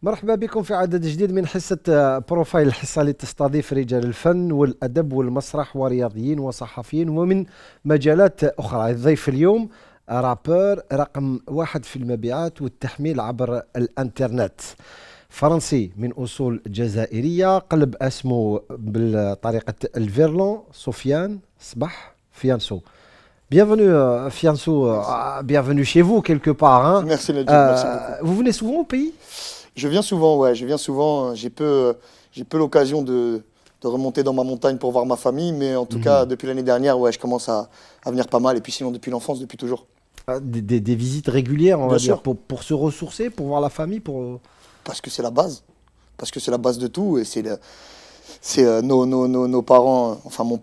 مرحبا بكم في عدد جديد من حصة بروفايل، الحصة اللي تستضيف رجال الفن والأدب والمسرح ورياضيين وصحفيين ومن مجالات أخرى. الضيف اليوم رابر رقم واحد في المبيعات والتحميل عبر الإنترنت، فرنسي من أصول جزائرية، قلب اسمه بطريقة الفيرلون، سفيان صباح فيانسو. Bienvenue Fianso, Merci. bienvenue chez vous quelque part, hein. Merci Najib, merci beaucoup. Vous venez souvent au pays? Je viens souvent, ouais, je viens souvent. J'ai peu l'occasion de remonter dans ma montagne pour voir ma famille, mais en tout cas, depuis l'année dernière, ouais, je commence à venir pas mal. Et puis sinon, depuis l'enfance, depuis toujours. Des visites régulières, on Bien va dire, sûr, pour se ressourcer, pour voir la famille, pour... parce que c'est la base. Parce que c'est la base de tout. Et nos parents, enfin mon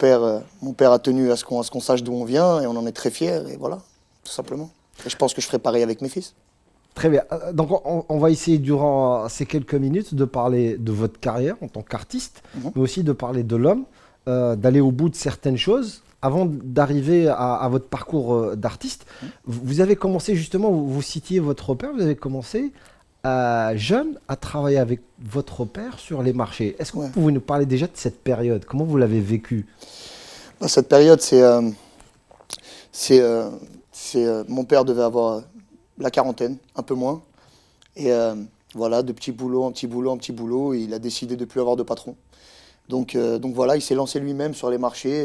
père a tenu à ce qu'on sache d'où on vient, et on en est très fiers, et voilà, tout simplement. Et je pense que je ferai pareil avec mes fils. Très bien. Donc on va essayer durant ces quelques minutes de parler de votre carrière en tant qu'artiste, Mhm. mais aussi de parler de l'homme, d'aller au bout de certaines choses. Avant d'arriver à votre parcours d'artiste, vous avez commencé justement, vous citiez votre père, vous avez commencé jeune à travailler avec votre père sur les marchés. Est-ce que vous Ouais. pouvez nous parler déjà de cette période? Comment vous l'avez vécue? Bah, cette période, mon père devait avoir la quarantaine, un peu moins. Et voilà, de petit boulot en petit boulot en petit boulot, il a décidé de plus avoir de patron. Donc voilà, il s'est lancé lui-même sur les marchés.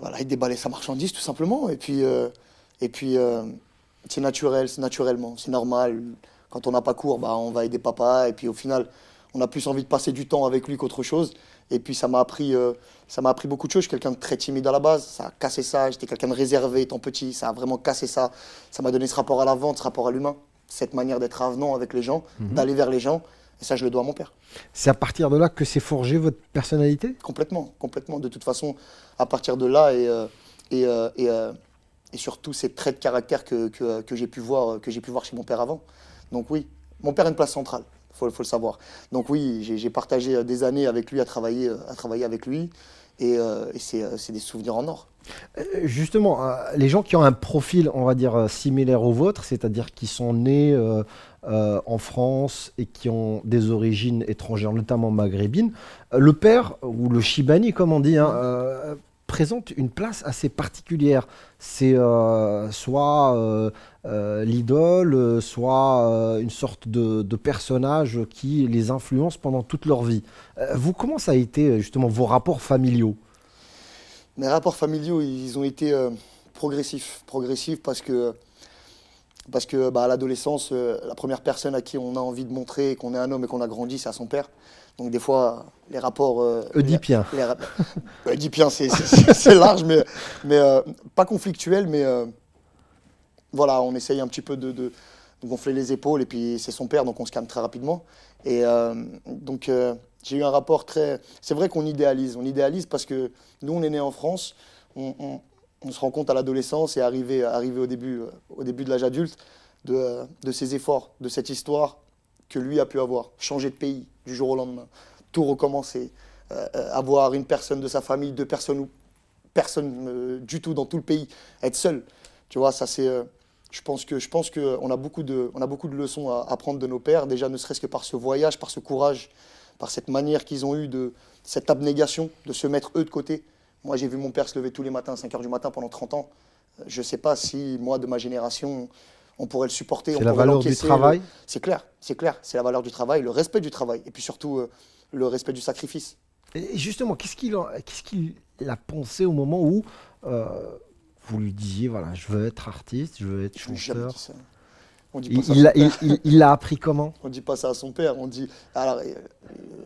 Voilà, il déballait sa marchandise tout simplement. Et puis c'est naturel, c'est naturellement, c'est normal. Quand on n'a pas cours, bah, on va aider papa. Et puis au final, on a plus envie de passer du temps avec lui qu'autre chose. Et puis ça m'a appris beaucoup de choses. Je suis quelqu'un de très timide à la base. Ça a cassé ça. J'étais quelqu'un de réservé étant petit. Ça a vraiment cassé ça. Ça m'a donné ce rapport à la vente, ce rapport à l'humain. Cette manière d'être avenant avec les gens, d'aller vers les gens. Et ça, je le dois à mon père. C'est à partir de là que s'est forgée votre personnalité? Complètement, complètement. De toute façon, à partir de là et surtout ces traits de caractère que j'ai pu voir chez mon père avant. Donc oui, mon père a une place centrale, faut le savoir. Donc oui, j'ai partagé des années avec lui, à travailler avec lui, et c'est des souvenirs en or. Justement, les gens qui ont un profil, on va dire, similaire au vôtre, c'est-à-dire qui sont nés en France et qui ont des origines étrangères, notamment maghrébines, le père, ou le Chibani comme on dit, hein, présente une place assez particulière. C'est soit l'idole, soit une sorte de personnage qui les influence pendant toute leur vie. Vous, comment ça a été justement vos rapports familiaux? Mes rapports familiaux, ils ont été progressifs. Progressifs parce que bah, à l'adolescence, la première personne à qui on a envie de montrer qu'on est un homme et qu'on a grandi, c'est à son père. Donc des fois, les rapports... Oedipien. Oedipien, c'est large, mais pas conflictuel, mais voilà, on essaye un petit peu de gonfler les épaules, et puis c'est son père, donc on se calme très rapidement. Et donc j'ai eu un rapport très... C'est vrai qu'on idéalise. On idéalise parce que nous, on est né en France, on se rend compte à l'adolescence et arrivé au début de l'âge adulte de ses efforts, de cette histoire que lui a pu avoir. Changer de pays du jour au lendemain, tout recommencer, avoir une personne de sa famille, deux personnes ou personne du tout dans tout le pays, être seul. Tu vois, ça c'est... je pense que on a beaucoup de leçons à apprendre de nos pères, déjà ne serait-ce que par ce voyage, par ce courage, par cette manière qu'ils ont eue cette abnégation, de se mettre eux de côté. Moi, j'ai vu mon père se lever tous les matins à 5 heures du matin pendant 30 ans. Je ne sais pas si, moi, de ma génération, on pourrait le supporter, C'est on la pourrait valeur du l'encaisser. travail. C'est clair, c'est clair. C'est la valeur du travail, le respect du travail, et puis surtout le respect du sacrifice. Et justement, qu'est-ce qu'il a pensé au moment où euh, vous lui disiez, voilà, je veux être artiste, je veux être Je n'ai jamais chanteur? dit ça. On dit pas Il ça à il son l'a il- père. il- il l'a appris comment? On dit pas ça à son père. On dit. Alors,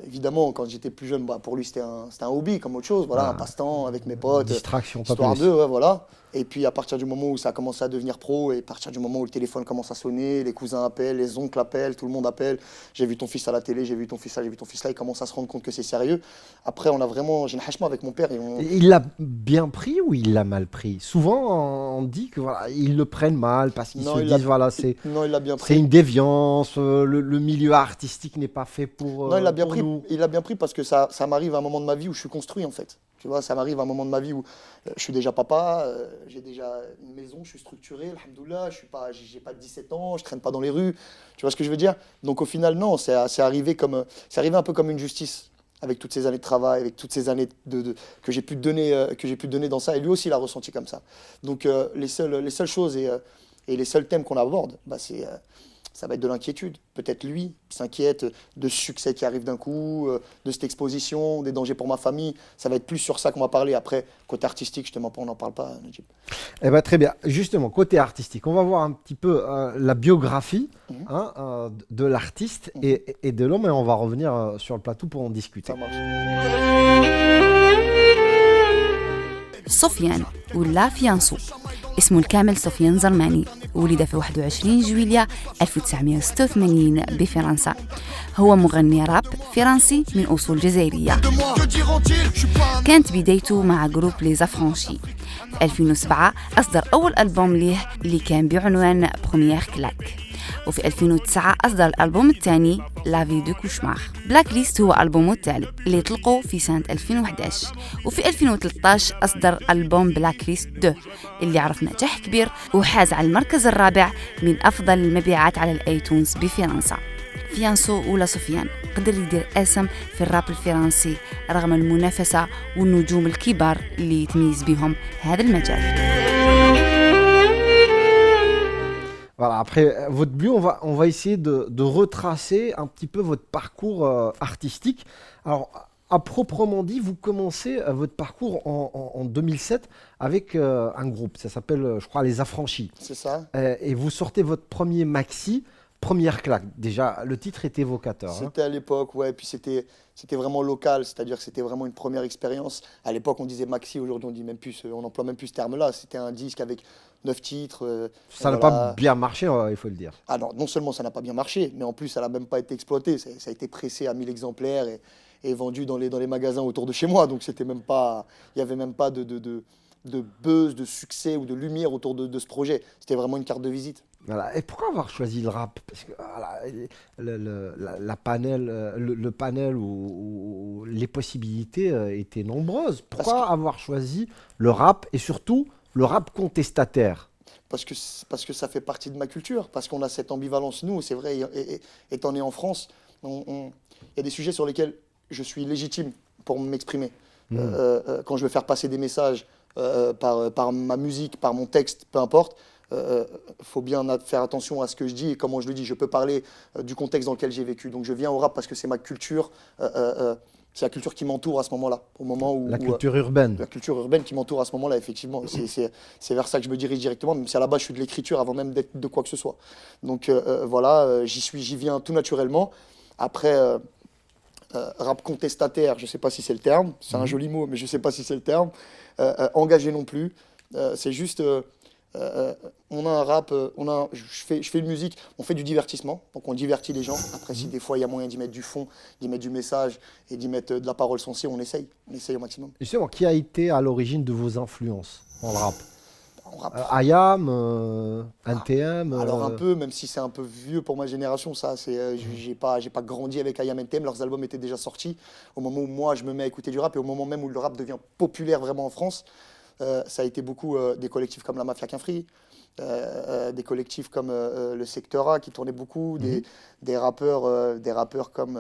évidemment, quand j'étais plus jeune, bah, pour lui, c'était un hobby comme autre chose. Voilà, un Ah, passe-temps avec mes potes, distraction, pas histoire plus. d'eux, ouais, voilà. Et puis, à partir du moment où ça a commencé à devenir pro, et à partir du moment où le téléphone commence à sonner, les cousins appellent, les oncles appellent, tout le monde appelle. J'ai vu ton fils à la télé, j'ai vu ton fils là, j'ai vu ton fils là. Il commence à se rendre compte que c'est sérieux. Après, on a vraiment. J'ai un hachement avec mon père. Et il l'a bien pris ou il l'a mal pris? Souvent, on dit que voilà, ils le prennent mal parce qu'ils Non, se il l'a disent voilà, non, il l'a bien c'est pris. une déviance, le milieu artistique n'est pas fait Non, il l'a bien pour pris. nous. Il l'a bien pris parce que ça m'arrive à un moment de ma vie où je suis construit en fait. Tu vois, ça m'arrive à un moment de ma vie où je suis déjà papa, j'ai déjà une maison, je suis structuré, alhamdoulilah, j'ai pas 17 ans, je traîne pas dans les rues. Tu vois ce que je veux dire? Donc au final, non, c'est arrivé un peu comme une justice avec toutes ces années de travail, avec toutes ces années que j'ai pu donner dans ça. Et lui aussi, il a ressenti comme ça. Donc les seules choses et les seuls thèmes qu'on aborde, bah, ça va être de l'inquiétude. Peut-être lui s'inquiète de ce succès qui arrive d'un coup, de cette exposition, des dangers pour ma famille. Ça va être plus sur ça qu'on va parler. Après, côté artistique, justement, on n'en parle pas, Najib. Eh ben, très bien. Justement, côté artistique, on va voir un petit peu la biographie Mhm. de l'artiste Mhm. et de l'homme, et on va revenir sur le plateau pour en discuter. Ça marche. سفيان ولا فيانسو اسمه الكامل سفيان زرماني، ولد في 21 جويليا 1986 بفرنسا. هو مغني راب فرنسي من أصول جزائرية. كانت بدايته مع جروب لي زافرانشي. في 2007 أصدر أول ألبوم ليه اللي كان بعنوان بروميير كلاك، وفي 2009 أصدر الألبوم الثاني لا في دو كوشمار. بلاك ليست هو ألبومه الثالث اللي طلقه في سنة 2011، وفي 2013 أصدر ألبوم بلاك ليست 2 اللي عرف نجاح كبير وحاز على المركز الرابع من أفضل المبيعات على الآيتونز بفرنسا. فيانسو ولا سفيان قدر يدير اسم في الراب الفرنسي رغم المنافسة والنجوم الكبار اللي يتميز بهم هذا المجال. Voilà, après votre bio, on va essayer de retracer un petit peu votre parcours artistique. Alors, à proprement dit, vous commencez votre parcours en 2007 avec un groupe, ça s'appelle, je crois, Les Affranchis. C'est ça. Et vous sortez votre premier maxi, Première claque. Déjà, le titre est évocateur. Hein. C'était à l'époque, ouais, puis c'était vraiment local, c'est-à-dire que c'était vraiment une première expérience. À l'époque, on disait maxi, aujourd'hui, on dit même plus, on n'emploie même plus ce terme-là. C'était un disque avec 9 titres. Ça n'a voilà. pas bien marché, il faut le dire. Ah non seulement ça n'a pas bien marché, mais en plus, ça n'a même pas été exploité. Ça a été pressé à 1000 exemplaires et vendu dans les magasins autour de chez moi. Donc, c'était même pas, il n'y avait même pas de buzz, de succès ou de lumière autour de ce projet. C'était vraiment une carte de visite. Voilà. Et pourquoi avoir choisi le rap? Parce que voilà, le panel ou les possibilités étaient nombreuses. Pourquoi avoir choisi le rap et surtout le rap contestataire? Parce que ça fait partie de ma culture, parce qu'on a cette ambivalence, nous, c'est vrai, étant né en France, il y a des sujets sur lesquels je suis légitime pour m'exprimer. Quand je veux faire passer des messages par ma musique, par mon texte, peu importe, faut bien faire attention à ce que je dis et comment je le dis. Je peux parler du contexte dans lequel j'ai vécu. Donc je viens au rap parce que c'est ma culture, c'est la culture qui m'entoure à ce moment-là. Au moment où, La culture urbaine. La culture urbaine qui m'entoure à ce moment-là, effectivement. C'est vers ça que je me dirige directement, même si à la base je suis de l'écriture avant même d'être de quoi que ce soit. Donc voilà, j'y viens tout naturellement. Après, rap contestataire, je ne sais pas si c'est le terme, c'est un joli mot, mais je ne sais pas si c'est le terme. Engagé non plus. C'est juste... on a un rap, je fais une musique, on fait du divertissement, donc on divertit les gens. Après, si des fois il y a moyen d'y mettre du fond, d'y mettre du message et d'y mettre de la parole sensée, on essaye au maximum. Justement, qui a été à l'origine de vos influences en rap? En rap. IAM, NTM. Alors un peu, même si c'est un peu vieux pour ma génération, ça, j'ai pas grandi avec IAM NTM, leurs albums étaient déjà sortis. Au moment où moi je me mets à écouter du rap et au moment même où le rap devient populaire vraiment en France. Ça a été beaucoup des collectifs comme la Mafia Qu'un Free, des collectifs comme le Secteur A qui tournaient beaucoup, des rappeurs comme,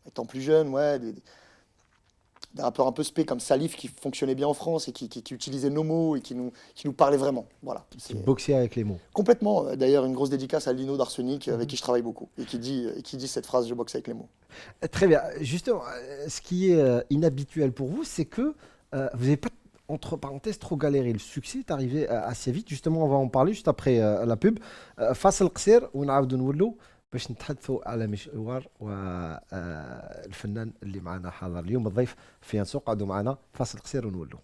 étant plus jeune, ouais, des rappeurs un peu spé comme Salif qui fonctionnaient bien en France et qui utilisaient nos mots et qui nous parlaient vraiment. Voilà. Qui boxait avec les mots. Complètement. D'ailleurs, une grosse dédicace à Lino d'Arsenic avec qui je travaille beaucoup et qui dit cette phrase « je boxe avec les mots ». Très bien. Justement, ce qui est inhabituel pour vous, c'est que vous n'avez pas, entre parenthèses, trop galéré. Le succès est arrivé assez vite. Justement, on va en parler juste après la pub. فاصل قصير ونعاودوا نولوا باش نتحدثوا على مشوار والفنان اللي معنا حاضر اليوم الضيف فيانسو. قعدوا معنا فاصل قصير ونولوا.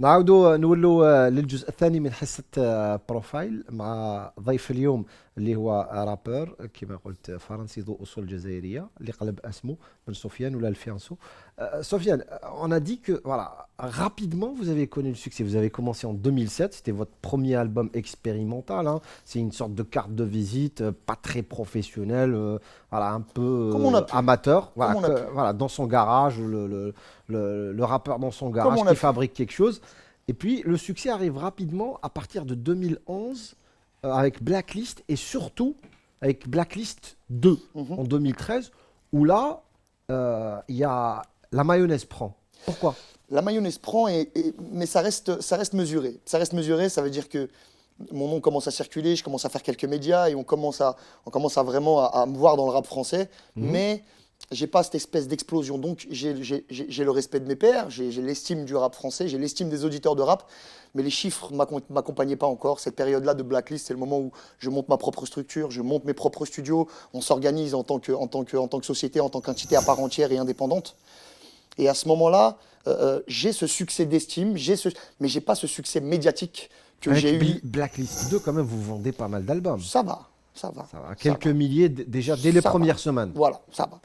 نعاودوا نولوا للجزء الثاني من حصة بروفايل مع ضيف اليوم اللي هو رابور كما قلت فرنسي ذو أصول جزائرية اللي قلب اسمه من سفيان ولا الفيانسو. Sofiane, on a dit que voilà, rapidement vous avez connu le succès. Vous avez commencé en 2007, c'était votre premier album expérimental. Hein. C'est une sorte de carte de visite, pas très professionnelle, voilà, un peu amateur. Voilà, voilà, dans son garage, le rappeur dans son garage qui fabrique quelque chose. Et puis le succès arrive rapidement à partir de 2011 avec Blacklist et surtout avec Blacklist 2 en 2013 où là il y a la mayonnaise prend. Pourquoi? La mayonnaise prend, mais ça reste mesuré. Ça reste mesuré, ça veut dire que mon nom commence à circuler, je commence à faire quelques médias et on commence à vraiment à me voir dans le rap français. Mais j'ai pas cette espèce d'explosion. Donc j'ai le respect de mes pairs, j'ai l'estime du rap français, j'ai l'estime des auditeurs de rap. Mais les chiffres ne m'accompagnaient pas encore. Cette période-là de Blacklist, c'est le moment où je monte ma propre structure, je monte mes propres studios, on s'organise en tant que société, en tant qu'entité à part entière et indépendante. Et à ce moment-là, j'ai ce succès d'estime, mais je n'ai pas ce succès médiatique que j'ai eu. Blacklist 2, quand même, vous vendez pas mal d'albums. Ça va. Quelques milliers déjà dès les premières semaines. Voilà, ça va.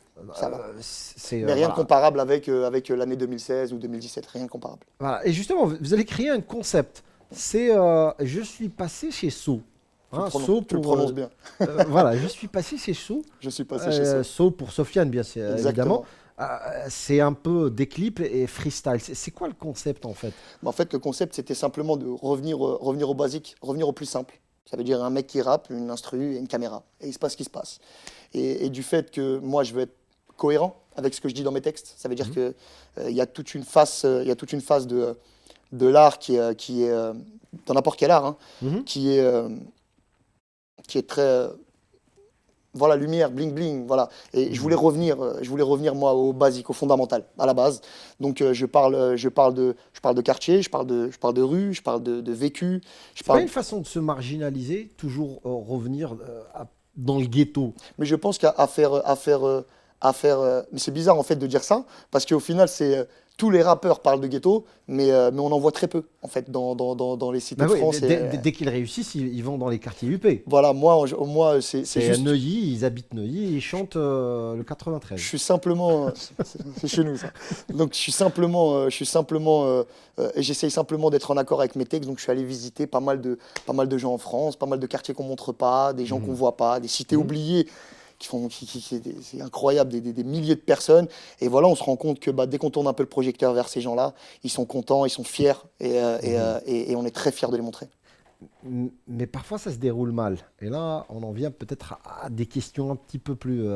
Mais rien de comparable avec l'année 2016 ou 2017, rien de comparable. Voilà. Et justement, vous allez créer un concept. C'est je suis passé chez So. Hein, tu le prononces bien. Voilà, je suis passé chez So. Je suis passé chez So. So pour Sofiane, bien sûr, évidemment. C'est un peu des clips et freestyle. C'est quoi le concept en fait? En fait, le concept, c'était simplement de revenir au basique, revenir au plus simple. Ça veut dire un mec qui rappe, une instru et une caméra. Et il se passe ce qui se passe. Et du fait que moi, je veux être cohérent avec ce que je dis dans mes textes, ça veut dire qu'il y a toute une phase de l'art qui est dans n'importe quel art, hein, qui est très... voilà, lumière, bling bling, voilà. Et je voulais revenir moi au basique, au fondamental, à la base. Donc je parle de quartier, je parle de rue, je parle de vécu. C'est pas une façon de se marginaliser, toujours revenir dans le ghetto. Mais je pense qu'à faire, mais c'est bizarre en fait de dire ça, parce qu'au final tous les rappeurs parlent de ghetto, mais on en voit très peu en fait dans les cités de France. Dès qu'ils réussissent, ils vont dans les quartiers UP. Voilà, moi c'est juste... Neuilly, ils habitent Neuilly et ils chantent le 93. Je suis simplement... c'est chez nous ça. Donc j'essaye simplement d'être en accord avec mes textes, donc je suis allé visiter pas mal de gens en France, pas mal de quartiers qu'on montre pas, des gens qu'on voit pas, des cités oubliées. C'est incroyable, des milliers de personnes. Et voilà, on se rend compte que dès qu'on tourne un peu le projecteur vers ces gens-là, ils sont contents, ils sont fiers, et on est très fiers de les montrer. Mais parfois, ça se déroule mal. Et là, on en vient peut-être à des questions un petit peu plus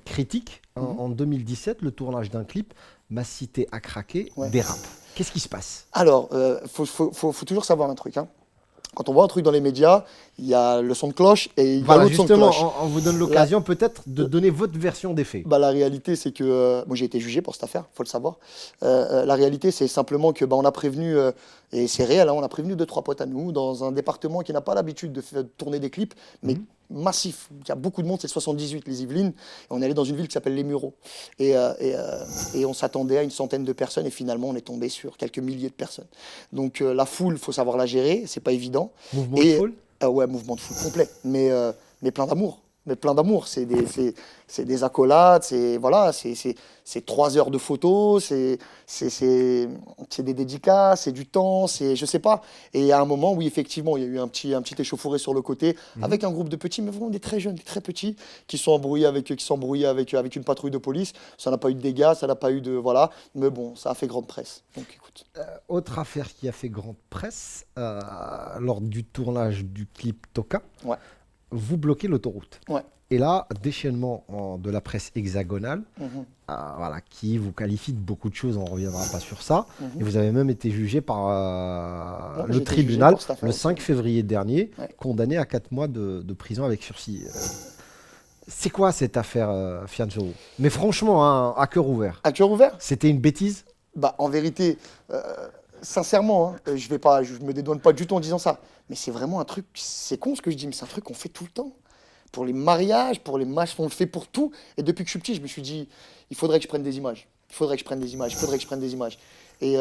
critiques. En 2017, le tournage d'un clip, Ma cité a craqué, dérape. Qu'est-ce qui se passe? Alors, faut toujours savoir un truc, hein. Quand on voit un truc dans les médias, il y a le son de cloche et il y a l'autre son de cloche. On vous donne l'occasion peut-être de donner votre version des faits. La réalité, c'est que... moi, j'ai été jugé pour cette affaire, il faut le savoir. La réalité, c'est simplement que on a prévenu, et c'est réel, hein, on a prévenu 2-3 potes à nous, dans un département qui n'a pas l'habitude de tourner des clips, mais massif. Il y a beaucoup de monde, c'est 78, les Yvelines. Et on est allé dans une ville qui s'appelle Les Mureaux. Et on s'attendait à une centaine de personnes, et finalement, on est tombé sur quelques milliers de personnes. Donc la foule, il faut savoir la gérer, c'est pas évident. Mouvement de foule? Ouais, mouvement de foule complet, mais plein d'amour. Mais plein d'amour, c'est des accolades, c'est 3 heures de photos, c'est des dédicaces, c'est du temps, je sais pas. Et il y a un moment où effectivement il y a eu un petit échauffouré sur le côté avec un groupe de petits, mais vraiment des très jeunes, des très petits, qui sont embrouillés avec une patrouille de police. Ça n'a pas eu de dégâts, ça n'a pas eu de voilà, mais bon, ça a fait grande presse. Donc écoute. Autre affaire qui a fait grande presse lors du tournage du clip Toka. Ouais. Vous bloquez l'autoroute. Ouais. Et là, déchaînement de la presse hexagonale, qui vous qualifie de beaucoup de choses, on ne reviendra pas sur ça. Et vous avez même été jugé par le tribunal le 5 février dernier, condamné à 4 mois de prison avec sursis. C'est quoi cette affaire, Fianso? Mais franchement, hein, à cœur ouvert. À cœur ouvert? C'était une bêtise? En vérité, sincèrement, hein, je me dédouane pas du tout en disant ça. Mais c'est vraiment un truc, c'est con ce que je dis, mais c'est un truc qu'on fait tout le temps. Pour les mariages, pour les matchs, on le fait pour tout. Et depuis que je suis petit, je me suis dit, il faudrait que je prenne des images. il faudrait que je prenne des images, il faudrait que je prenne des images. Et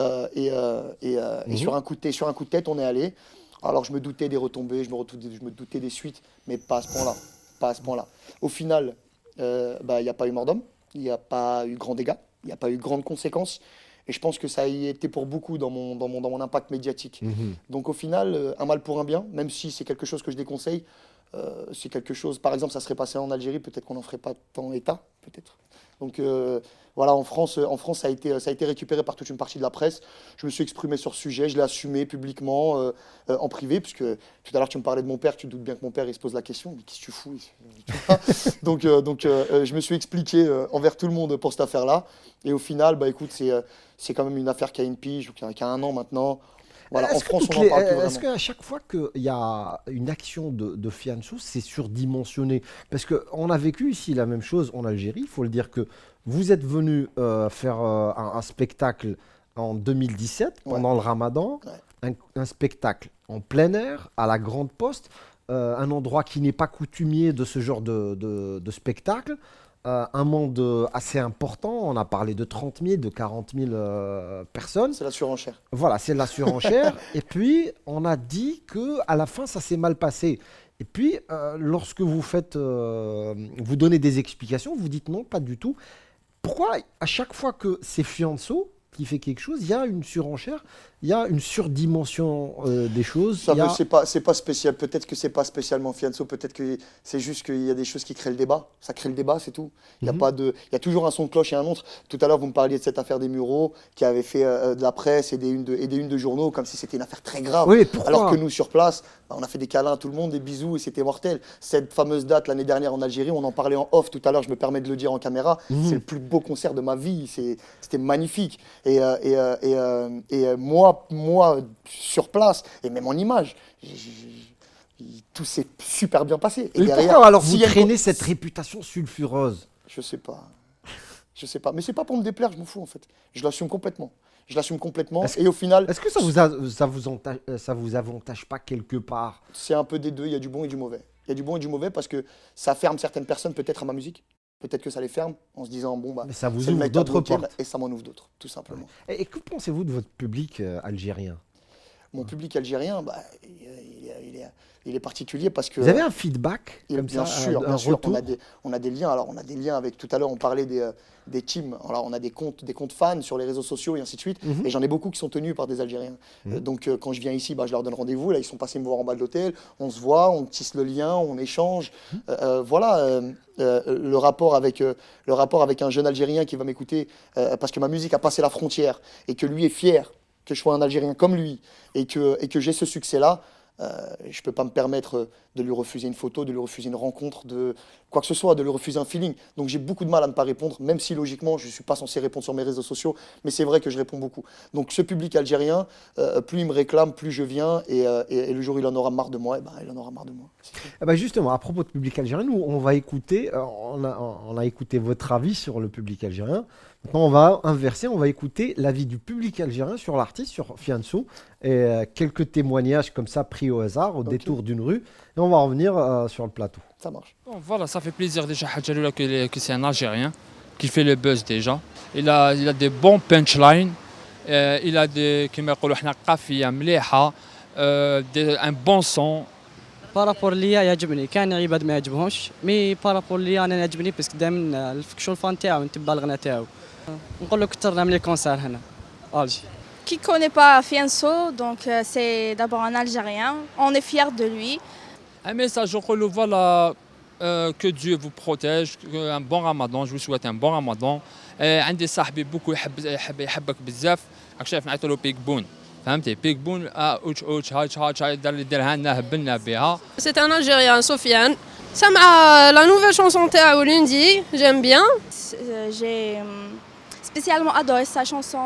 sur un coup de tête, on est allé. Alors je me doutais des retombées, je me doutais des suites, mais pas à ce point-là. Pas à ce point-là. Au final, il n'y a pas eu mort d'homme, il n'y a pas eu grand dégât, il n'y a pas eu grandes conséquences. Et je pense que ça y était pour beaucoup dans mon impact médiatique. Donc au final, un mal pour un bien, même si c'est quelque chose que je déconseille, c'est quelque chose, par exemple, ça serait passé en Algérie, peut-être qu'on n'en ferait pas tant état, peut-être. Donc voilà, en France, ça a été récupéré par toute une partie de la presse. Je me suis exprimé sur ce sujet, je l'ai assumé publiquement, en privé, puisque tout à l'heure tu me parlais de mon père, tu te doutes bien que mon père il se pose la question, mais qu'est-ce que tu fous ici? Donc je me suis expliqué envers tout le monde pour cette affaire-là. Et au final, bah écoute, c'est quand même une affaire qui a une pige, ou qui a un an maintenant. Voilà, en France, on en parle plus vraiment. Est-ce qu'à chaque fois qu'il y a une action de Fianso, c'est surdimensionné? Parce qu'on a vécu ici la même chose en Algérie. Il faut le dire que vous êtes venu faire un spectacle en 2017, pendant le Ramadan. Ouais. Un spectacle en plein air, à la Grande Poste. Un endroit qui n'est pas coutumier de ce genre de spectacle. Un monde assez important, on a parlé de 30 000, de 40 000 personnes. C'est la surenchère. Voilà, c'est la surenchère. Et puis, on a dit qu'à la fin, ça s'est mal passé. Et puis, lorsque vous donnez des explications, vous dites non, pas du tout. Pourquoi, à chaque fois que c'est Fianso qui fait quelque chose, il y a une surenchère, il y a une surdimension des choses. C'est pas spécial. Peut-être que c'est pas spécialement Fianso. Peut-être que c'est juste qu'il y a des choses qui créent le débat. Ça crée le débat, c'est tout. Il y a toujours un son de cloche et un autre. Tout à l'heure, vous me parliez de cette affaire des Mureaux qui avait fait de la presse et des unes de journaux comme si c'était une affaire très grave. Oui, alors que nous, sur place, on a fait des câlins à tout le monde, des bisous et c'était mortel. Cette fameuse date l'année dernière en Algérie, on en parlait en off tout à l'heure. Je me permets de le dire en caméra. C'est le plus beau concert de ma vie. C'était magnifique. Et moi, sur place, et même en image, tout s'est super bien passé. Et derrière, pourquoi alors vous traînez cette réputation sulfureuse? Je sais pas. Mais c'est pas pour me déplaire, je m'en fous en fait. Je l'assume complètement. Et au final... Est-ce que ça vous avantage pas quelque part? C'est un peu des deux, il y a du bon et du mauvais. Il y a du bon et du mauvais parce que ça ferme certaines personnes peut-être à ma musique. Peut-être que ça les ferme en se disant, bon, bah, mais ça vous ouvre d'autres portes. Et ça m'en ouvre d'autres, tout simplement. Et que pensez-vous de votre public algérien? Mon public algérien, bah, il est particulier parce que... Vous avez un feedback comme bien ça, sûr, un retour? on a des liens. Alors, on a des liens avec... Tout à l'heure, on parlait des teams. Alors, on a des comptes fans sur les réseaux sociaux et ainsi de suite. Et j'en ai beaucoup qui sont tenus par des Algériens. Donc, quand je viens ici, bah, je leur donne rendez-vous. Là, ils sont passés me voir en bas de l'hôtel. On se voit, on tisse le lien, on échange. Voilà. Le rapport avec un jeune Algérien qui va m'écouter parce que ma musique a passé la frontière et que lui est fier que je sois un Algérien comme lui et que j'ai ce succès-là, je ne peux pas me permettre de lui refuser une photo, de lui refuser une rencontre, de quoi que ce soit, de lui refuser un feeling. Donc j'ai beaucoup de mal à ne pas répondre, même si logiquement je ne suis pas censé répondre sur mes réseaux sociaux, mais c'est vrai que je réponds beaucoup. Donc ce public algérien, plus il me réclame, plus je viens, et le jour où il en aura marre de moi, il en aura marre de moi. Justement, à propos de public algérien, nous on va écouter, on a écouté votre avis sur le public algérien. Maintenant, on va inverser, on va écouter l'avis du public algérien sur l'artiste, sur Fianso, et quelques témoignages comme ça pris au hasard, au détour d'une rue, et on va revenir sur le plateau. Ça marche. Bon, voilà, ça fait plaisir déjà que c'est un Algérien qui fait le buzz déjà. Il a des bons punchlines, il a des un bon son. بارابور ليا يعجبني، كان عباد ما يعجبهمش، مي بارابور ليا انا يعجبني باسكو دائما نفكشوا الفان تاعو نتبع الغنى تاعو. نقول له كثر نعمل لي كونسير هنا الجي. Qui connaît pas Fianso, donc c'est d'abord un Algérien. On est fiers de lui. Un message au voilà, que Dieu vous protège, un bon Ramadan, je vous souhaite un bon Ramadan. عندي صاحبي beaucoup يحبك بزاف، راك شايف نعيطوا له بيك بون. فهمتي بيك بون اوتش اوتش هاي هاي اللي دارها لنا هبلنا بها. C'est un Algérien, Sofiane. سمع la nouvelle chanson تاعو lundi, j'aime bien. J'ai spécialement adoré sa chanson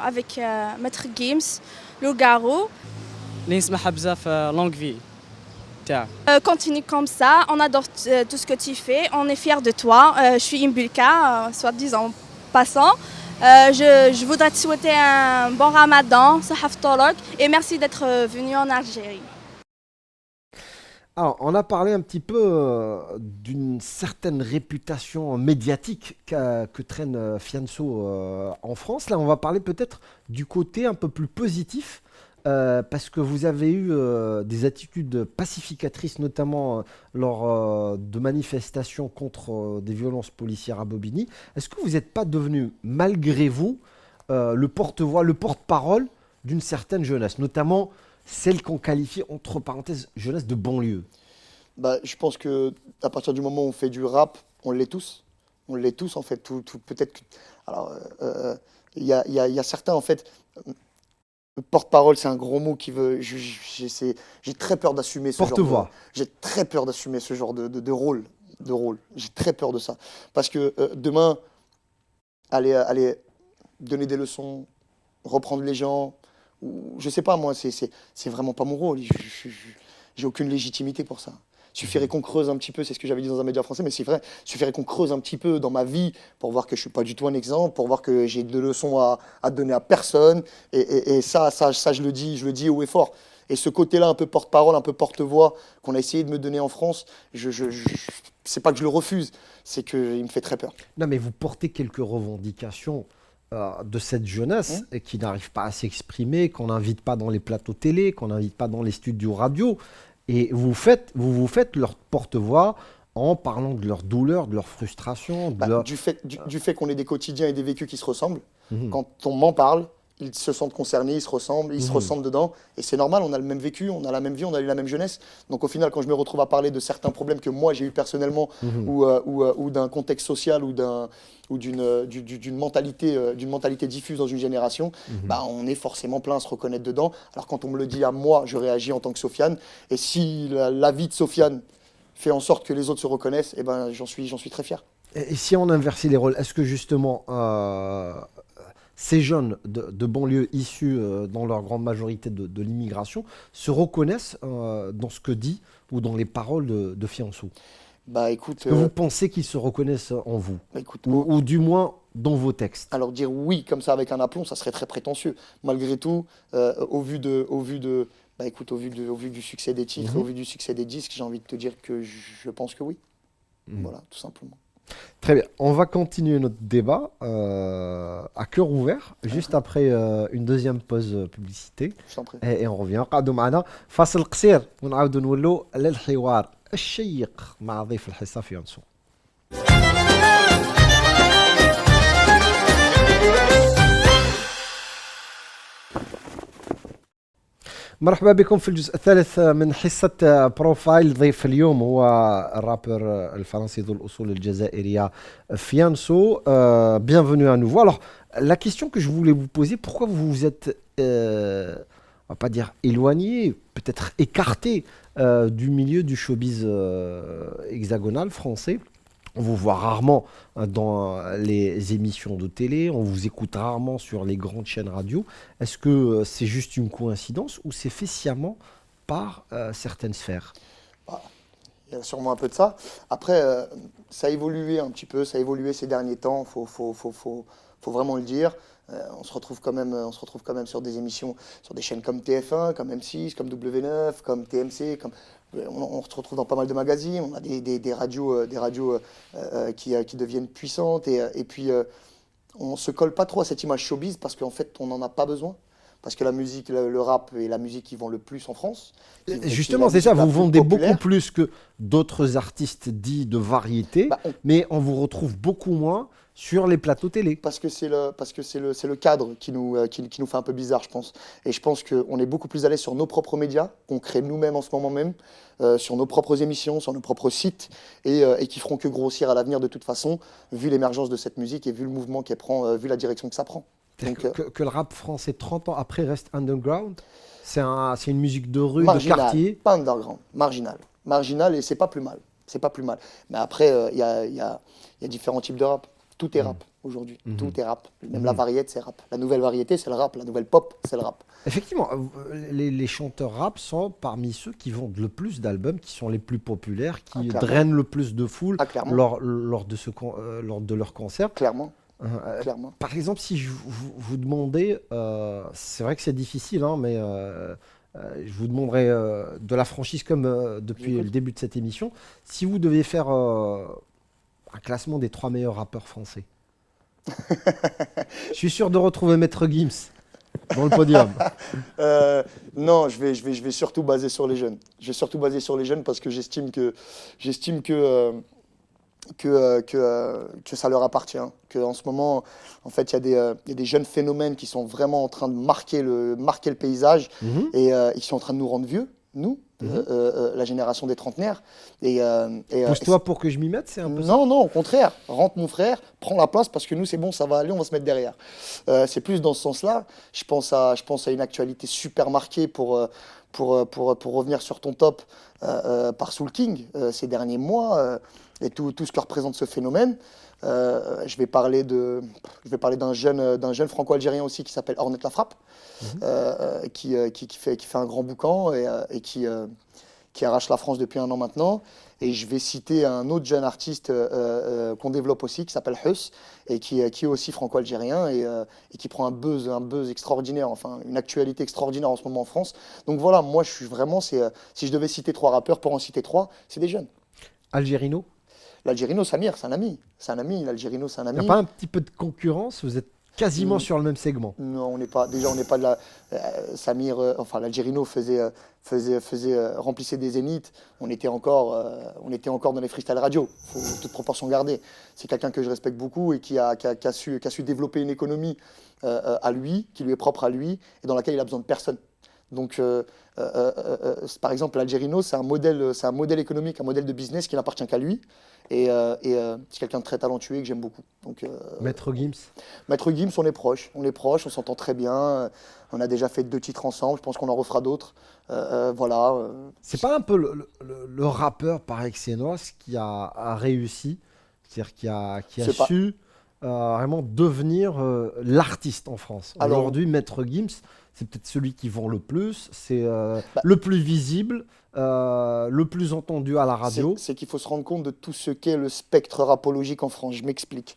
avec Maître Gims, Le Garou. اللي نسمعها بزاف لونغ في تاعو. Continue comme ça, on adore tout ce que tu fais, on est fiers de toi. Je suis Imbulka, soit disant passant. Je voudrais te souhaiter un bon Ramadan, Sahaf Tolok, et merci d'être venu en Algérie. Alors, on a parlé un petit peu d'une certaine réputation médiatique que traîne Fianso en France. Là, on va parler peut-être du côté un peu plus positif, parce que vous avez eu des attitudes pacificatrices, notamment lors de manifestations contre des violences policières à Bobigny. Est-ce que vous n'êtes pas devenu, malgré vous, le porte-voix, le porte-parole d'une certaine jeunesse, notamment celle qu'on qualifie, entre parenthèses, jeunesse de banlieue? Bah, je pense que à partir du moment où on fait du rap, on l'est tous. On l'est tous en fait. Peut-être que... Alors, il y a certains en fait. Porte-parole, c'est un gros mot qui veut. J'ai très peur d'assumer ce genre de. Porte-voix. J'ai très peur d'assumer ce genre de rôle. J'ai très peur de ça. Parce que demain, aller donner des leçons, reprendre les gens, ou je sais pas moi, c'est vraiment pas mon rôle. J'ai aucune légitimité pour ça. Suffirait qu'on creuse un petit peu, c'est ce que j'avais dit dans un média français, mais c'est vrai, suffirait qu'on creuse un petit peu dans ma vie pour voir que je suis pas du tout un exemple, pour voir que j'ai de leçons à donner à personne. Et ça, je le dis haut et fort. Et ce côté-là, un peu porte-parole, un peu porte-voix, qu'on a essayé de me donner en France, c'est pas que je le refuse, c'est qu'il me fait très peur. Non, mais vous portez quelques revendications de cette jeunesse et qui n'arrive pas à s'exprimer, qu'on n'invite pas dans les plateaux télé, qu'on n'invite pas dans les studios radio. Et vous vous faites leur porte-voix en parlant de leur douleur, de leur frustration. Du fait qu'on ait des quotidiens et des vécus qui se ressemblent, quand on m'en parle, ils se sentent concernés, ils se ressemblent, ils se ressentent dedans. Et c'est normal, on a le même vécu, on a la même vie, on a eu la même jeunesse. Donc au final, quand je me retrouve à parler de certains problèmes que moi j'ai eu personnellement, ou d'un contexte social, ou d'une mentalité diffuse dans une génération, bah, on est forcément plein à se reconnaître dedans. Alors quand on me le dit à moi, je réagis en tant que Sofiane. Et si la vie de Sofiane fait en sorte que les autres se reconnaissent, eh ben, j'en suis très fier. Et si on inversait les rôles, est-ce que justement ces jeunes de banlieue issus dans leur grande majorité de l'immigration se reconnaissent dans ce que dit ou dans les paroles de Fianso? Bah écoute, vous pensez qu'ils se reconnaissent en vous, écoute, ou du moins dans vos textes? Alors dire oui comme ça avec un aplomb, ça serait très prétentieux. Malgré tout, au vu du succès des titres, au vu du succès des disques, j'ai envie de te dire que je pense que oui. Voilà, tout simplement. Très bien, on va continuer notre débat à cœur ouvert, juste après une deuxième pause publicité. Je t'en prie. Et on revient. قعدوا معنا فاصل قصير ونعاودوا نولوا للحوار الشيق مع ضيف الحصة فيانسو. مرحبا بكم في الجزء الثالث من حصة بروفايل. ضيف اليوم هو الرابر الفرنسي ذو الأصول الجزائرية Fianso. Bienvenue à nouveau. Alors, la question que je voulais vous poser, pourquoi vous vous êtes, on va pas dire éloigné, peut-être écarté du milieu du showbiz hexagonal français? On vous voit rarement dans les émissions de télé, on vous écoute rarement sur les grandes chaînes radio. Est-ce que c'est juste une coïncidence ou c'est fait sciemment par certaines sphères? Il y a sûrement un peu de ça. Après, ça a évolué un petit peu, ça a évolué ces derniers temps, faut vraiment le dire. On se retrouve quand même sur des émissions, sur des chaînes comme TF1, comme M6, comme W9, comme TMC, on se retrouve dans pas mal de magazines, on a des radios qui deviennent puissantes et puis on se colle pas trop à cette image showbiz parce qu'en fait on n'en a pas besoin. Parce que la musique, le rap est la musique qui vend le plus en France. Justement, c'est ça, vous vendez beaucoup plus que d'autres artistes dits de variété, mais on vous retrouve beaucoup moins sur les plateaux télé. Parce que c'est le cadre qui nous fait un peu bizarre, je pense. Et je pense qu'on est beaucoup plus à l'aise sur nos propres médias, qu'on crée nous-mêmes en ce moment même, sur nos propres émissions, sur nos propres sites, et qui feront que grossir à l'avenir de toute façon, vu l'émergence de cette musique et vu le mouvement qu'elle prend, vu la direction que ça prend. Donc, que le rap français 30 ans après reste underground? C'est une musique de rue, de quartier? Pas underground, marginal, et c'est pas plus mal. Mais après, il y a différents types de rap. Tout est rap aujourd'hui. Tout est rap. Même la variété, c'est rap. La nouvelle variété, c'est le rap. La nouvelle pop, c'est le rap. Effectivement, les chanteurs rap sont parmi ceux qui vendent le plus d'albums, qui sont les plus populaires, qui drainent le plus de foule lors de leurs concerts. Clairement. Par exemple, si je vous demandais, c'est vrai que c'est difficile, hein, mais je vous demanderai de la franchise comme depuis le début de cette émission. Si vous deviez faire un classement des 3 meilleurs rappeurs français, je suis sûr de retrouver Maître Gims dans le podium. Non, je vais surtout baser sur les jeunes. Je vais surtout baser sur les jeunes parce que j'estime que ça leur appartient. Qu'en ce moment, en fait, il y a des jeunes phénomènes qui sont vraiment en train de marquer le paysage et ils sont en train de nous rendre vieux, nous, la génération des trentenaires. Pousse-toi pour que je m'y mette, c'est un peu ça. Non, non, au contraire. Rentre mon frère, prends la place parce que nous, c'est bon, ça va aller, on va se mettre derrière. C'est plus dans ce sens-là. Je pense à une actualité super marquée pour revenir sur ton top par Soul King ces derniers mois et tout ce que représente ce phénomène. Je vais parler d'un jeune franco-algérien aussi qui s'appelle Ornette La Frappe, qui fait un grand boucan et qui arrache la France depuis 1 an maintenant. Et je vais citer un autre jeune artiste qu'on développe aussi, qui s'appelle Huss, et qui est aussi franco-algérien et qui prend un buzz extraordinaire, enfin une actualité extraordinaire en ce moment en France. Donc voilà, moi je suis vraiment, si je devais citer 3 rappeurs, pour en citer 3, c'est des jeunes. Algérino? L'Algérino, Samir, c'est un ami. C'est un ami, l'Algérino, c'est un ami. Il n'y a pas un petit peu de concurrence? Vous êtes quasiment sur le même segment. Non, on n'est pas de la. Samir, enfin l'Algérino remplissait des zéniths. On était encore dans les freestyle radio. Faut toute proportion garder. C'est quelqu'un que je respecte beaucoup et qui a su développer une économie à lui, qui lui est propre à lui et dans laquelle il a besoin de personne. Donc, par exemple, l'Algérino, c'est un modèle économique, un modèle de business qui n'appartient qu'à lui. Et c'est quelqu'un de très talentueux et que j'aime beaucoup. Donc, Maître Gims? Maître Gims, on est proches, on s'entend très bien. On a déjà fait 2 titres ensemble, je pense qu'on en refera d'autres. Voilà. C'est pas un peu le rappeur par excellence qui a réussi, c'est-à-dire qui a su vraiment devenir l'artiste en France. Aujourd'hui, Maître Gims, c'est peut-être celui qui vend le plus, c'est le plus visible, le plus entendu à la radio. C'est qu'il faut se rendre compte de tout ce qu'est le spectre rapologique en France. Je m'explique.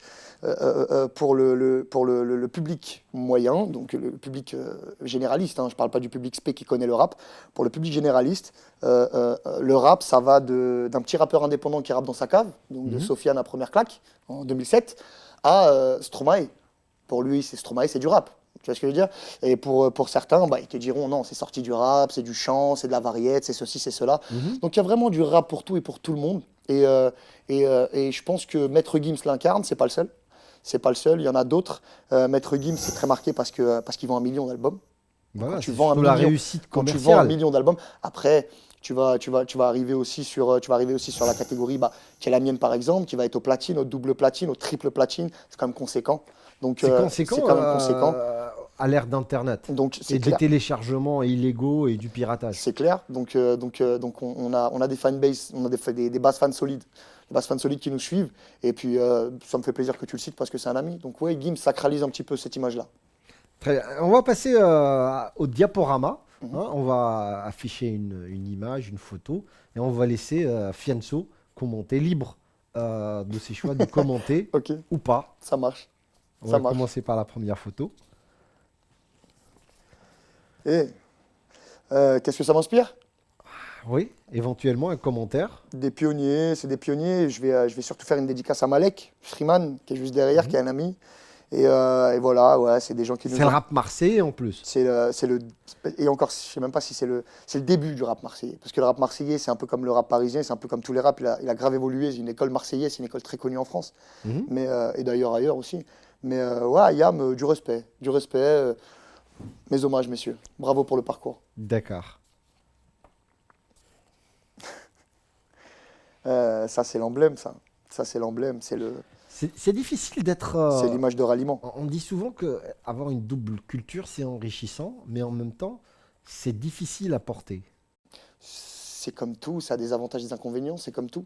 Pour le public moyen, donc le public généraliste, je ne parle pas du public spé qui connaît le rap, pour le public généraliste, le rap, ça va d'un petit rappeur indépendant qui rappe dans sa cave, donc de Sofiane à Première Claque, en 2007, à Stromae. Pour lui, Stromae, c'est du rap. Tu vois ce que je veux dire? Et pour certains, ils te diront non, c'est sorti du rap, c'est du chant, c'est de la variété, c'est ceci, c'est cela. Donc il y a vraiment du rap pour tout et pour tout le monde. Et je pense que Maître Gims l'incarne, c'est pas le seul. C'est pas le seul, il y en a d'autres. Maître Gims, c'est très marqué parce qu'il vend 1 million d'albums. Voilà, quand tu vends la réussite quand tu commerciale. vends 1 million d'albums, après tu vas arriver aussi sur la catégorie qui est la mienne par exemple, qui va être au platine, au double platine, au triple platine. C'est quand même conséquent. Donc c'est conséquent, quand même conséquent. À l'ère d'Internet. Donc et des téléchargements illégaux et du piratage. C'est clair. Donc on a des fanbases, on a des bases fans solides. Des bases fans solides qui nous suivent. Et puis ça me fait plaisir que tu le cites parce que c'est un ami. Donc oui, Gims sacralise un petit peu cette image-là. Très bien. On va passer au diaporama. On va afficher une image, une photo. Et on va laisser Fianso commenter, libre de ses choix de commenter ou pas. Ça marche. On va commencer par la première photo. Qu'est-ce que ça m'inspire? Oui, éventuellement un commentaire. Des pionniers, c'est des pionniers. Je vais surtout faire une dédicace à Malek, Shriman, qui est juste derrière, qui est un ami. Et voilà, ouais, c'est des gens qui nous... C'est le rap marseillais en plus. Et encore, je ne sais même pas si c'est le début du rap marseillais. Parce que le rap marseillais, c'est un peu comme le rap parisien, c'est un peu comme tous les raps. Il a grave évolué. C'est une école marseillaise, c'est une école très connue en France. Mais, et d'ailleurs ailleurs aussi. Mais ouais, Yam, du respect. Du respect. Mes hommages, messieurs. Bravo pour le parcours. D'accord. Ça, c'est l'emblème, ça. Ça, c'est l'emblème. C'est difficile d'être... c'est l'image de ralliement. On dit souvent qu'avoir une double culture, c'est enrichissant, mais en même temps, c'est difficile à porter. C'est comme tout, ça a des avantages et des inconvénients, c'est comme tout.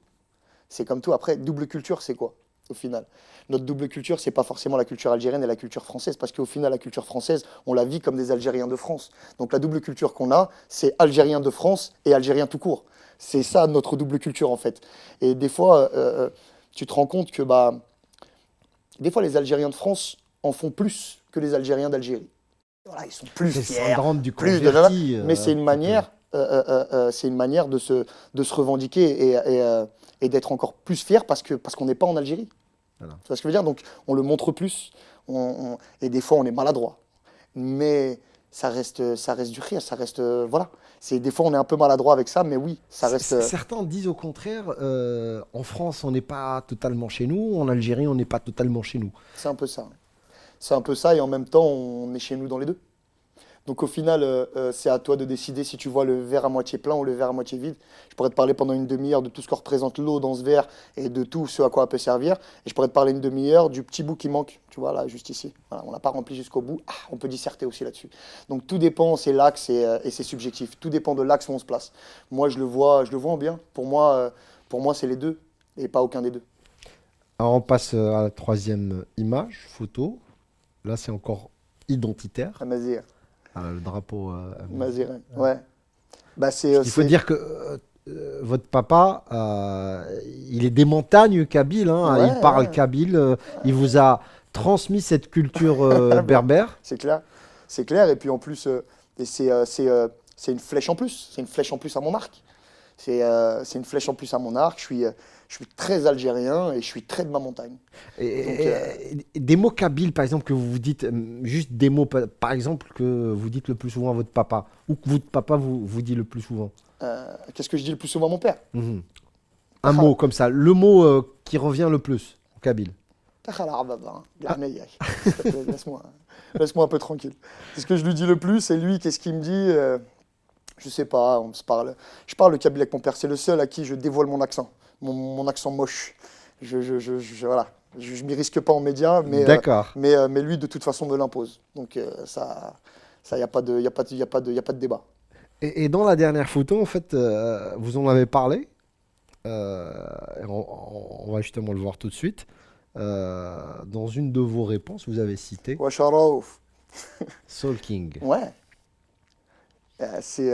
C'est comme tout. Après, double culture, c'est quoi, au final? Notre double culture, c'est pas forcément la culture algérienne et la culture française, parce qu'au final, la culture française, on la vit comme des Algériens de France. Donc la double culture qu'on a, c'est Algérien de France et Algérien tout court. C'est ça, notre double culture, en fait. Et des fois, tu te rends compte que des fois, les Algériens de France en font plus que les Algériens d'Algérie. voilà, ils sont plus C'est le fiers, syndrome du plus converti. mais c'est une manière, de se revendiquer et d'être encore plus fier parce qu'on n'est pas en Algérie. Voilà. Tu vois ce que je veux dire? Donc on le montre plus, et des fois on est maladroit, mais ça reste du rire, ça reste voilà. Des fois on est un peu maladroit avec ça, mais oui, ça reste. Certains disent au contraire, en France, on n'est pas totalement chez nous, en Algérie, on n'est pas totalement chez nous. C'est un peu ça. C'est un peu ça, et en même temps, on est chez nous dans les deux. Donc au final, c'est à toi de décider si tu vois le verre à moitié plein ou le verre à moitié vide. Je pourrais te parler pendant une demi-heure de tout ce que représente l'eau dans ce verre et de tout ce à quoi elle peut servir. Et je pourrais te parler une demi-heure du petit bout qui manque, tu vois, là, juste ici. Voilà, on l'a pas rempli jusqu'au bout. Ah, on peut disserter aussi là-dessus. Donc tout dépend, c'est l'axe et c'est subjectif. Tout dépend de l'axe où on se place. Moi, je le vois en bien. Pour moi, c'est les deux et pas aucun des deux. Alors on passe à la troisième image, photo. Là, c'est encore identitaire. Amazir. Le drapeau. Mazir, ouais. Bah, Il faut dire que votre papa, il est des montagnes kabyle, hein, Ouais, il parle ouais. kabyle, il vous a transmis cette culture berbère. C'est clair. C'est clair. Et puis en plus, c'est une flèche en plus. C'est une flèche en plus à mon arc. C'est une flèche en plus à mon arc. Je suis très algérien et je suis très de ma montagne. Et des mots kabyles, par exemple, que vous vous dites, juste des mots, par exemple, que vous dites le plus souvent à votre papa, ou que votre papa vous dit le plus souvent. Qu'est-ce que je dis le plus souvent à mon père? Mhm. Un mot comme ça, le mot qui revient le plus en kabyle. Laisse-moi un peu tranquille. C'est ce que je lui dis le plus, et lui, qu'est-ce qu'il me dit? Je sais pas, on se parle. Je parle le kabyle avec mon père, c'est le seul à qui je dévoile mon accent, mon accent moche. Voilà. Je m'y risque pas en médias, D'accord. mais lui, de toute façon, me l'impose. Donc ça, y a pas de débat. Et dans la dernière photo, en fait, vous en avez parlé. On va justement le voir tout de suite. Dans une de vos réponses, vous avez cité Wesh Raouf. Soul King. Ouais. C'est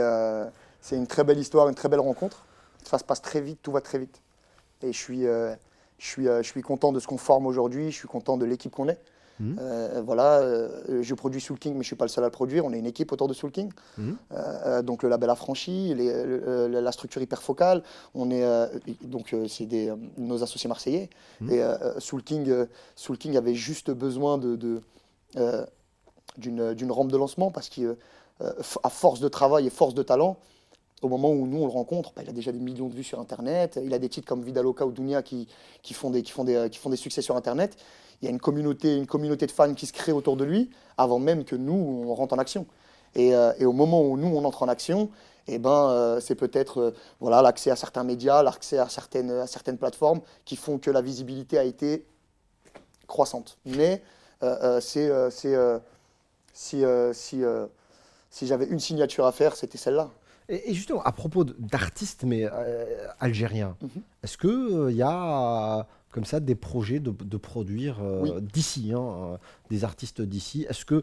une très belle histoire, une très belle rencontre. Ça se passe très vite, tout va très vite. Et je suis content de ce qu'on forme aujourd'hui, je suis content de l'équipe qu'on est. Voilà, je produis Soul King, mais je ne suis pas le seul à le produire. On est une équipe autour de Soul King. Donc le label affranchi, la structure hyper focale. C'est nos associés marseillais. Et Soul King avait juste besoin d'une rampe de lancement parce qu'à force de travail et force de talent, au moment où nous on le rencontre, il a déjà des millions de vues sur Internet. Il a des titres comme Vida Loca ou Dunia qui font des succès sur Internet. Il y a une communauté de fans qui se crée autour de lui avant même que nous on rentre en action. Et au moment où nous on entre en action, c'est peut-être l'accès à certains médias, l'accès à certaines plateformes qui font que la visibilité a été croissante. Mais si j'avais une signature à faire, c'était celle-là. Et justement, à propos d'artistes, mais algériens, est-ce qu'il y a comme ça des projets de produire d'ici, des artistes d'ici? Est-ce que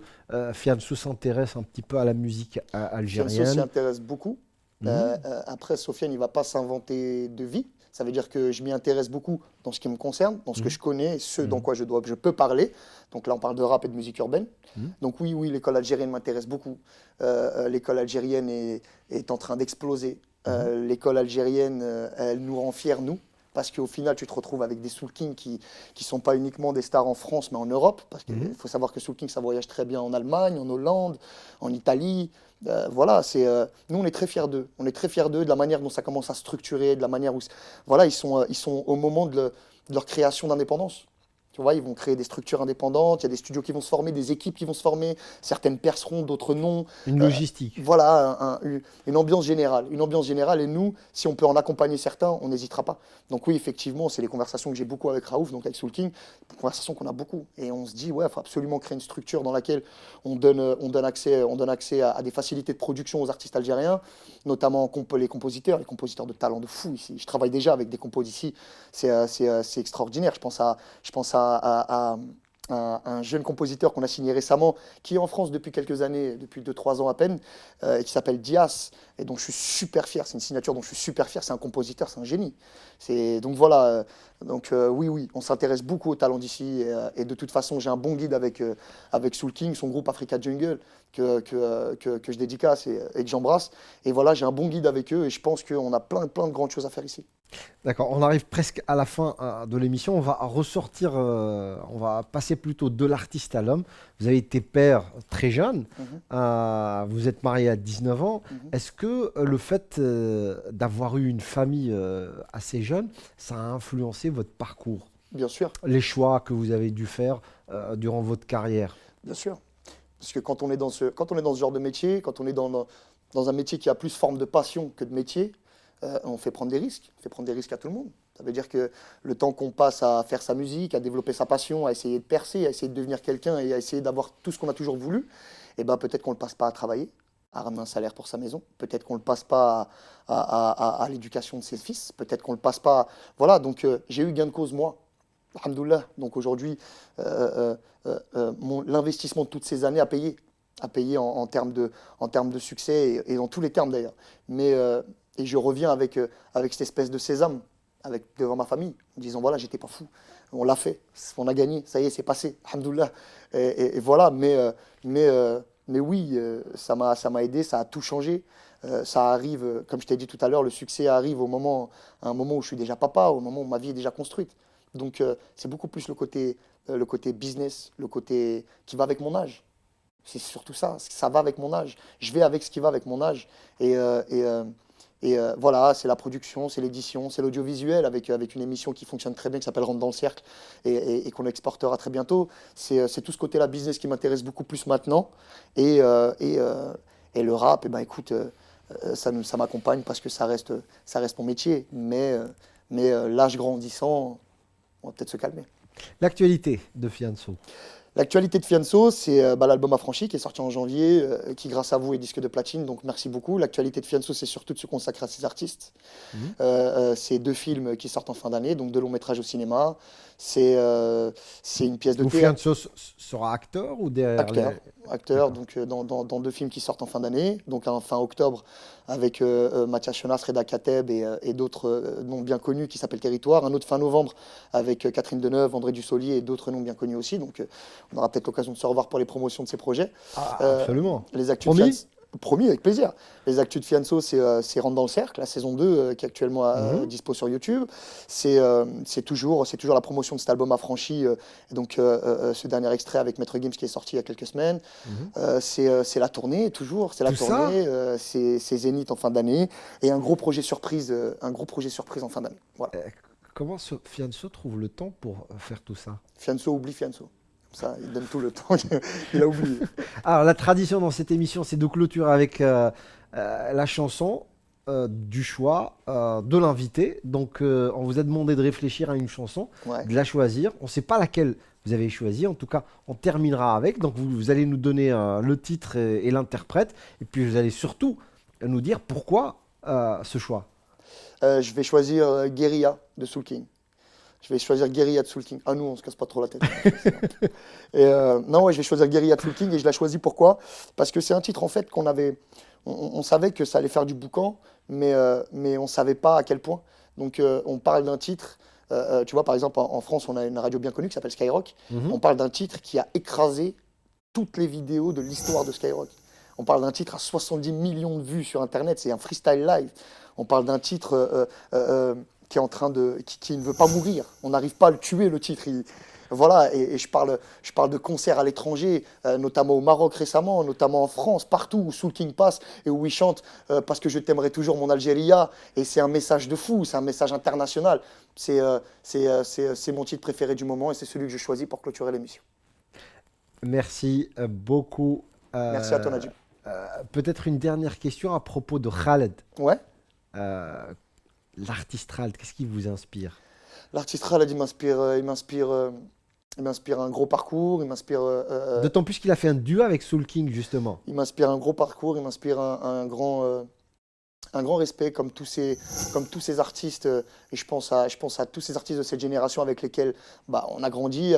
Fianso s'intéresse un petit peu à la musique algérienne? Fianso s'y intéresse beaucoup. Après, Sofiane, il ne va pas s'inventer de vie. Ça veut dire que je m'y intéresse beaucoup dans ce qui me concerne, dans ce que je connais, ce dans quoi je peux parler. Donc là, on parle de rap et de musique urbaine. Donc oui, l'école algérienne m'intéresse beaucoup. L'école algérienne est en train d'exploser. L'école algérienne, elle nous rend fiers, nous. Parce qu'au final, tu te retrouves avec des Soul King qui ne sont pas uniquement des stars en France, mais en Europe. Parce qu'il faut savoir que Soul King, ça voyage très bien en Allemagne, en Hollande, en Italie. Nous, on est très fiers d'eux. On est très fiers d'eux, de la manière dont ça commence à structurer, de la manière où... Voilà, ils sont au moment de leur création d'indépendance. Tu vois, ils vont créer des structures indépendantes, il y a des studios qui vont se former, des équipes qui vont se former, certaines perceront, d'autres non. Une logistique. Une ambiance générale. Une ambiance générale, et nous, si on peut en accompagner certains, on n'hésitera pas. Donc oui, effectivement, c'est les conversations que j'ai beaucoup avec Raouf, donc avec Soul King, des conversations qu'on a beaucoup. Et on se dit, il faut absolument créer une structure dans laquelle on donne accès à des facilités de production aux artistes algériens, notamment les compositeurs de talent de fou ici. Je travaille déjà avec des compos d'ici, c'est extraordinaire. Je pense à un jeune compositeur qu'on a signé récemment, qui est en France depuis quelques années, depuis 2-3 ans à peine, et qui s'appelle Dias, et donc je suis super fier, c'est une signature dont je suis super fier, c'est un compositeur, c'est un génie. Donc voilà, Donc oui, on s'intéresse beaucoup aux talents d'ici et de toute façon, j'ai un bon guide avec Soul King, son groupe Africa Jungle, que je dédicace et que j'embrasse. Et voilà, j'ai un bon guide avec eux et je pense qu'on a plein de grandes choses à faire ici. D'accord, on arrive presque à la fin de l'émission. On va ressortir, on va passer plutôt de l'artiste à l'homme. Vous avez été père très jeune, vous êtes marié à 19 ans. Est-ce que le fait d'avoir eu une famille assez jeune, ça a influencé votre parcours? Bien sûr, Les choix que vous avez dû faire durant votre carrière? bien sûr. Parce que quand on est dans ce genre de métier, quand on est dans un métier qui a plus forme de passion que de métier, on fait prendre des risques. On fait prendre des risques à tout le monde. Ça veut dire que le temps qu'on passe à faire sa musique, à développer sa passion, à essayer de percer, à essayer de devenir quelqu'un et à essayer d'avoir tout ce qu'on a toujours voulu, eh ben, peut-être qu'on ne le passe pas à travailler, à ramener un salaire pour sa maison. Peut-être qu'on ne le passe pas à l'éducation de ses fils. Peut-être qu'on ne le passe pas. Voilà, donc j'ai eu gain de cause, moi. Alhamdoulilah. Donc aujourd'hui, l'investissement de toutes ces années a payé en termes de succès et dans tous les termes d'ailleurs. Mais et je reviens avec cette espèce de sésame devant ma famille, en disant voilà, j'étais pas fou, on l'a fait, on a gagné, ça y est, c'est passé, alhamdoulilah. Et voilà, mais oui, ça m'a aidé, ça a tout changé. Ça arrive, comme je t'ai dit tout à l'heure, le succès arrive à un moment où je suis déjà papa, au moment où ma vie est déjà construite. Donc c'est beaucoup plus le côté business, le côté qui va avec mon âge. C'est surtout ça va avec mon âge. Je vais avec ce qui va avec mon âge. Et voilà, c'est la production, c'est l'édition, c'est l'audiovisuel avec une émission qui fonctionne très bien, qui s'appelle Rentre dans le cercle et qu'on exportera très bientôt. C'est tout ce côté-là business qui m'intéresse beaucoup plus maintenant. Et le rap, eh ben, écoute, ça m'accompagne parce que ça reste mon métier. Mais l'âge grandissant, on va peut-être se calmer. L'actualité de Fianso. L'actualité de Fianso, c'est l'album Affranchi qui est sorti en janvier, qui grâce à vous est disque de platine, donc merci beaucoup. L'actualité de Fianso, c'est surtout de se consacrer à ses artistes. C'est 2 films qui sortent en fin d'année, donc 2 longs métrages au cinéma. C'est une pièce de théâtre. Fianso sera acteur ou derrière Acteur, donc dans 2 films qui sortent en fin d'année, donc en fin octobre avec Mathias Schoenas, Reda Kateb et d'autres noms bien connus qui s'appellent Territoire. Un autre fin novembre avec Catherine Deneuve, André Dussolier et d'autres noms bien connus aussi. Donc on aura peut-être l'occasion de se revoir pour les promotions de ces projets. Absolument. Les actus promis, avec plaisir. Les actus de Fianso, c'est Rentre dans le cercle, la saison 2 qui est actuellement dispo sur YouTube. C'est toujours la promotion de cet album Affranchi, donc ce dernier extrait avec Maître Gims qui est sorti il y a quelques semaines. C'est la tournée, toujours. C'est la tournée, c'est Zénith en fin d'année et un gros projet surprise en fin d'année. Voilà. Comment Fianso trouve le temps pour faire tout ça? Fianso oublie Fianso. Ça, il donne tout le temps, il a oublié. Alors, la tradition dans cette émission, c'est de clôturer avec la chanson du choix de l'invité. Donc, on vous a demandé de réfléchir à une chanson, de la choisir. On ne sait pas laquelle vous avez choisi. En tout cas, on terminera avec. Donc, vous allez nous donner le titre et l'interprète. Et puis, vous allez surtout nous dire pourquoi ce choix. Je vais choisir Guérilla de Soul King. Je vais choisir Guérilla de Soul King. Ah, nous, on se casse pas trop la tête. Je vais choisir Guérilla de Soul King et je l'ai choisi pourquoi? Parce que c'est un titre en fait qu'on avait. On savait que ça allait faire du boucan, mais on ne savait pas à quel point. Donc on parle d'un titre. Tu vois, par exemple, en France, on a une radio bien connue qui s'appelle Skyrock. On parle d'un titre qui a écrasé toutes les vidéos de l'histoire de Skyrock. On parle d'un titre à 70 millions de vues sur Internet. C'est un freestyle live. On parle d'un titre. Qui est en train qui ne veut pas mourir. On n'arrive pas à le tuer, le titre. Voilà, et je parle de concerts à l'étranger, notamment au Maroc récemment, notamment en France, partout où Soul King passe et où il chante parce que je t'aimerai toujours mon Algérie. Et c'est un message de fou, c'est un message international. C'est mon titre préféré du moment et c'est celui que je choisis pour clôturer l'émission. Merci beaucoup. Merci à toi, Najib. Peut-être une dernière question à propos de Khaled. Ouais. L'artiste Khaled, qu'est-ce qui vous inspire? L'artiste Khaled, il m'inspire un gros parcours, il m'inspire... D'autant plus qu'il a fait un duo avec Soul King, justement. Il m'inspire un gros parcours, il m'inspire un grand un grand respect comme tous ces artistes et je pense à tous ces artistes de cette génération avec lesquels on a grandi,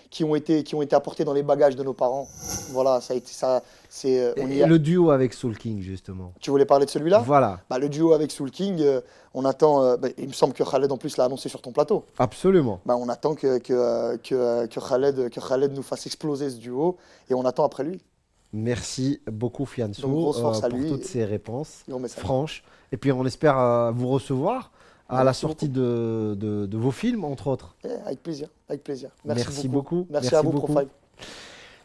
qui ont été apportés dans les bagages de nos parents. Voilà, ça a été ça. Le duo avec Soul King, justement. Tu voulais parler de celui-là? Voilà. Le duo avec Soul King, on attend. Il me semble que Khaled en plus l'a annoncé sur ton plateau. Absolument. On attend que Khaled nous fasse exploser ce duo et on attend après lui. Merci beaucoup Fianso pour toutes ces réponses franches. Et puis on espère vous recevoir à la sortie de vos films, entre autres. Avec plaisir, avec plaisir. Merci beaucoup. Merci à vous Profile.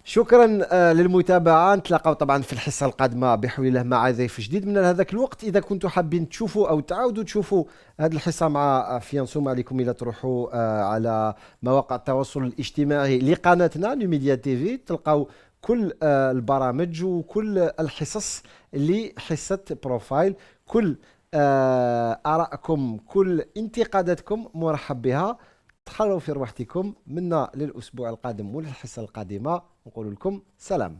شكرا للمتابعة. نتلاقاو طبعا في الحصة القادمة بحول الله مع ضيف جديد من هذاك الوقت. إذا كنتوا حابين تشوفوا أو تعاودوا تشوفوا هذه الحصة مع فيانسو، ما عليكم إلا تروحوا على مواقع التواصل الاجتماعي لقناتنا نيوميديا تيفي، تلقاو كل البرامج وكل الحصص لحصة بروفايل. كل آرائكم كل انتقاداتكم مرحب بها. تحروا في رواحتكم. منا للأسبوع القادم وللحصة القادمة نقول لكم سلام.